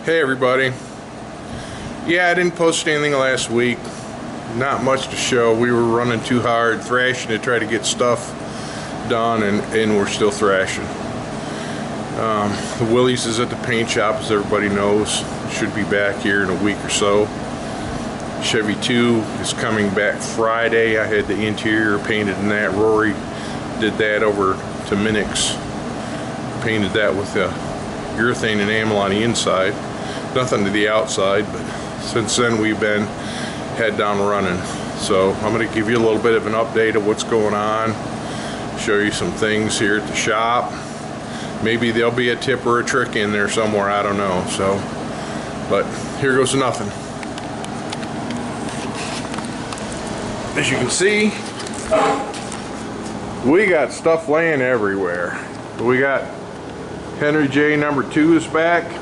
Hey everybody. Yeah, I didn't post anything last week. Not much to show. We were running too hard, thrashing to try to get stuff done, and we're still thrashing. The Willys is at the paint shop, as everybody knows. Should be back here in a week or so. Chevy 2 is coming back Friday. I had the interior painted in that. Rory did that over to Minix. Painted that with the urethane enamel on the inside. Nothing to the outside, but since then we've been head down running. So I'm going to give you a little bit of an update of what's going on, show you some things here at the shop. Maybe there'll be a tip or a trick in there somewhere, I don't know. So, but here goes to nothing. As you can see, we got stuff laying everywhere. We got Henry J number 2 is back.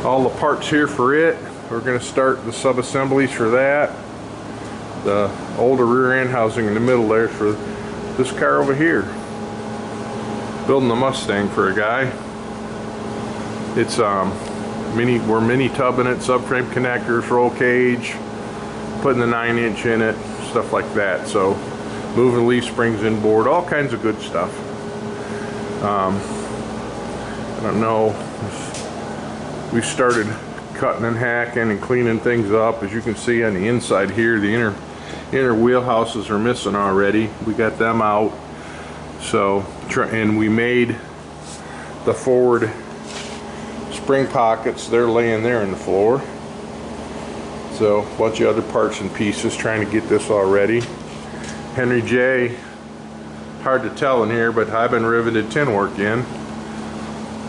All the parts here for it. We're going to start the sub-assemblies for that. The older rear end housing in the middle there for this car over here. Building the Mustang for a guy. It's we're mini tubbing it, subframe connectors, roll cage, putting the 9-inch in it, stuff like that. So moving leaf springs inboard, all kinds of good stuff. I don't know. We started cutting and hacking and cleaning things up. As you can see on the inside here, the inner wheelhouses are missing already. We got them out. So, and we made the forward spring pockets. They're laying there in the floor. So, a bunch of other parts and pieces trying to get this all ready. Henry J, hard to tell in here, but I've been riveted tin work in.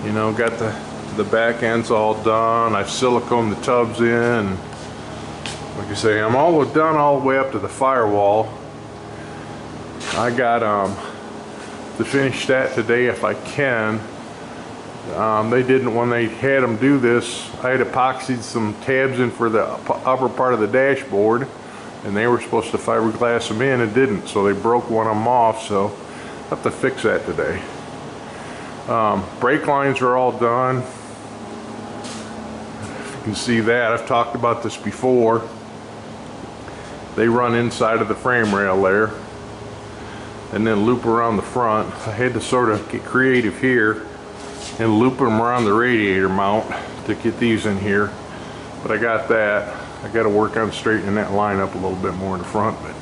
You know, got the back ends all done. I've siliconed the tubs in. Like I say, I'm done all the way up to the firewall. I got to finish that today if I can. They didn't, when they had them do this, I had epoxied some tabs in for the upper part of the dashboard, and they were supposed to fiberglass them in and didn't, so they broke one of them off, so I'll have to fix that today. Brake lines are all done. You can see that. I've talked about this before. They run inside of the frame rail there and then loop around the front. I had to sort of get creative here and loop them around the radiator mount to get these in here, but I got that. I got to work on straightening that line up a little bit more in the front, but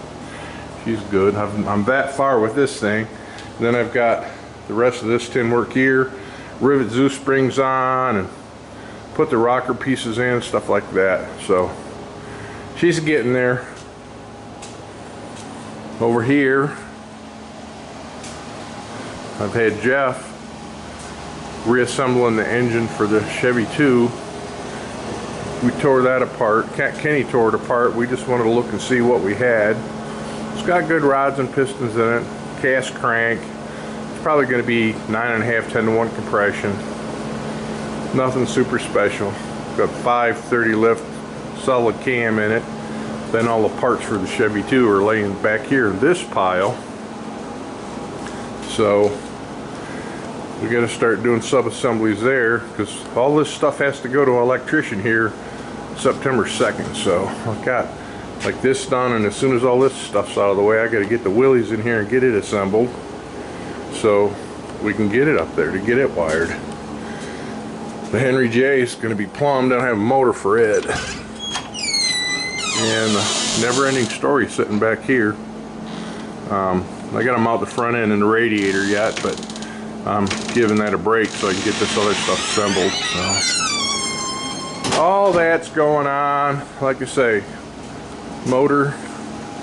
she's good. I'm that far with this thing. And then I've got the rest of this tin work here, rivet Zeus springs on, and put the rocker pieces in, stuff like that. So she's getting there. Over here, I've had Jeff reassembling the engine for the Chevy 2. We tore that apart. Kenny tore it apart. We just wanted to look and see what we had. It's got good rods and pistons in it, cast crank. It's probably going to be 9.5, 10-to-1 compression. Nothing super special. Got 530 lift solid cam in it. Then all the parts for the Chevy 2 are laying back here in this pile. So we got to start doing sub-assemblies there, because all this stuff has to go to an electrician here September 2nd. So I've got like this done, and as soon as all this stuff's out of the way, I got to get the Willys in here and get it assembled so we can get it up there to get it wired. The Henry J is going to be plumbed. I don't have a motor for it. And the never-ending story sitting back here. I got them out the front end and the radiator yet, but I'm giving that a break so I can get this other stuff assembled. So all that's going on. Like I say, motor,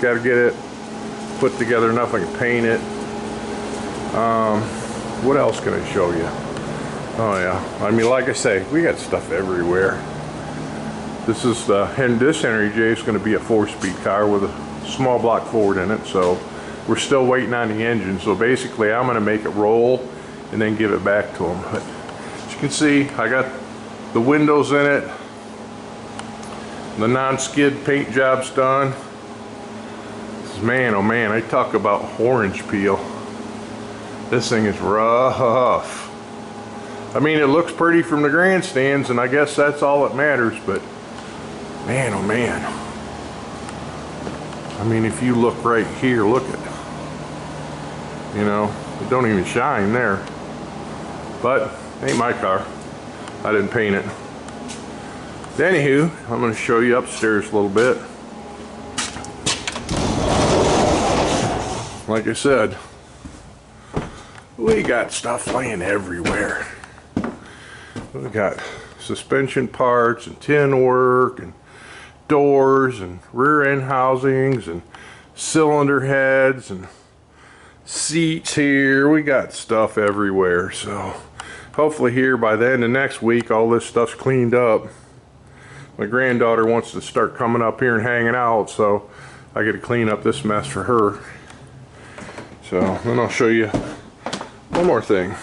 got to get it put together enough I can paint it. What else can I show you? Oh yeah, I mean, like I say, we got stuff everywhere. This is this Henry J is going to be a 4-speed car with a small block Ford in it, so we're still waiting on the engine. So basically I'm going to make it roll and then give it back to them. But as you can see, I got the windows in it, the non-skid paint job's done. Man, oh man, I talk about orange peel. This thing is rough. I mean, it looks pretty from the grandstands, and I guess that's all that matters, but man, oh man. I mean, if you look right here, look at, you know, it don't even shine there. But ain't my car. I didn't paint it. Anywho, I'm going to show you upstairs a little bit. Like I said, we got stuff laying everywhere. We got suspension parts and tin work and doors and rear end housings and cylinder heads and seats here. We got stuff everywhere. So hopefully here by the end of next week all this stuff's cleaned up. My granddaughter wants to start coming up here and hanging out, so I get to clean up this mess for her. So then I'll show you one more thing.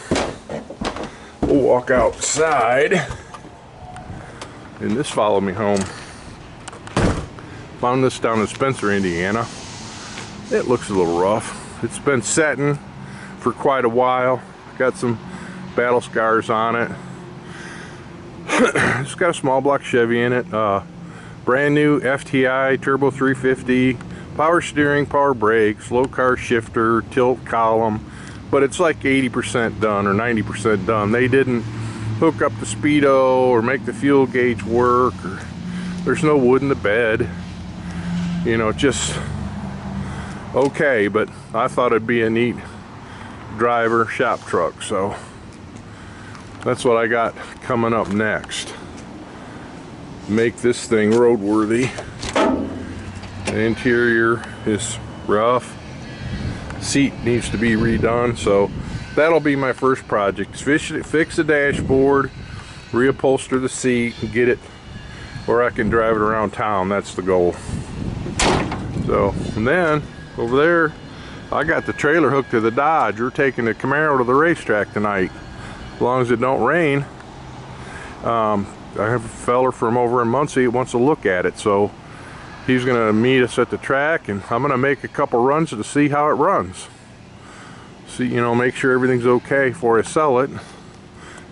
We'll walk outside, and this followed me home. Found this down in Spencer, Indiana. It looks a little rough. It's been setting for quite a while. Got some battle scars on it. It's got a small block Chevy in it. Brand new FTI turbo 350, power steering, power brakes, low car shifter, tilt column, but it's like 80% done or 90% done. They didn't hook up the speedo or make the fuel gauge work, or there's no wood in the bed. You know, just okay, but I thought it'd be a neat driver shop truck, so that's what I got coming up next. Make this thing roadworthy. The interior is rough. Seat needs to be redone, so that'll be my first project. Fix the dashboard, reupholster the seat, and get it where I can drive it around town. That's the goal. So, and then over there, I got the trailer hooked to the Dodge. We're taking the Camaro to the racetrack tonight. As long as it don't rain. I have a feller from over in Muncie that wants to look at it, so he's gonna meet us at the track, and I'm gonna make a couple runs to see how it runs. See, you know, make sure everything's okay before I sell it.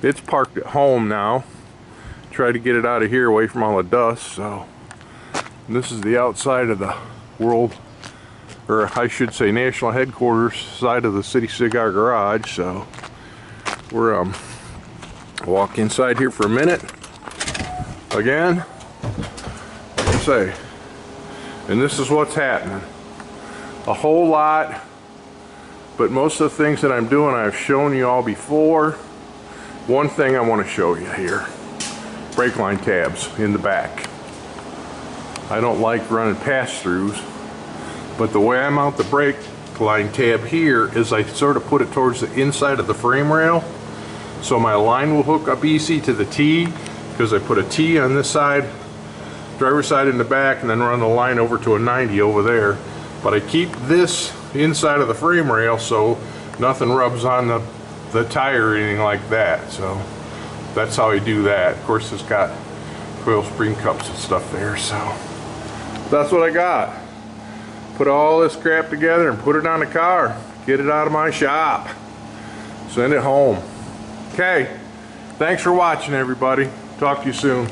It's parked at home now. Try to get it out of here away from all the dust. So this is the outside of the world, or I should say national headquarters side of the City Cigar Garage. So we're walk inside here for a minute again, like I say, and this is what's happening. A whole lot, but most of the things that I'm doing I've shown you all before. One thing I want to show you here: brake line tabs in the back. I don't like running pass-throughs, but the way I mount the brake line tab here is I sort of put it towards the inside of the frame rail, so my line will hook up easy to the T, because I put a T on this side, driver's side in the back, and then run the line over to a 90 over there. But I keep this inside of the frame rail so nothing rubs on the tire or anything like that. So that's how I do that. Of course, it's got coil spring cups and stuff there, so that's what I got. Put all this crap together and put it on the car. Get it out of my shop. Send it home. Okay, thanks for watching, everybody. Talk to you soon.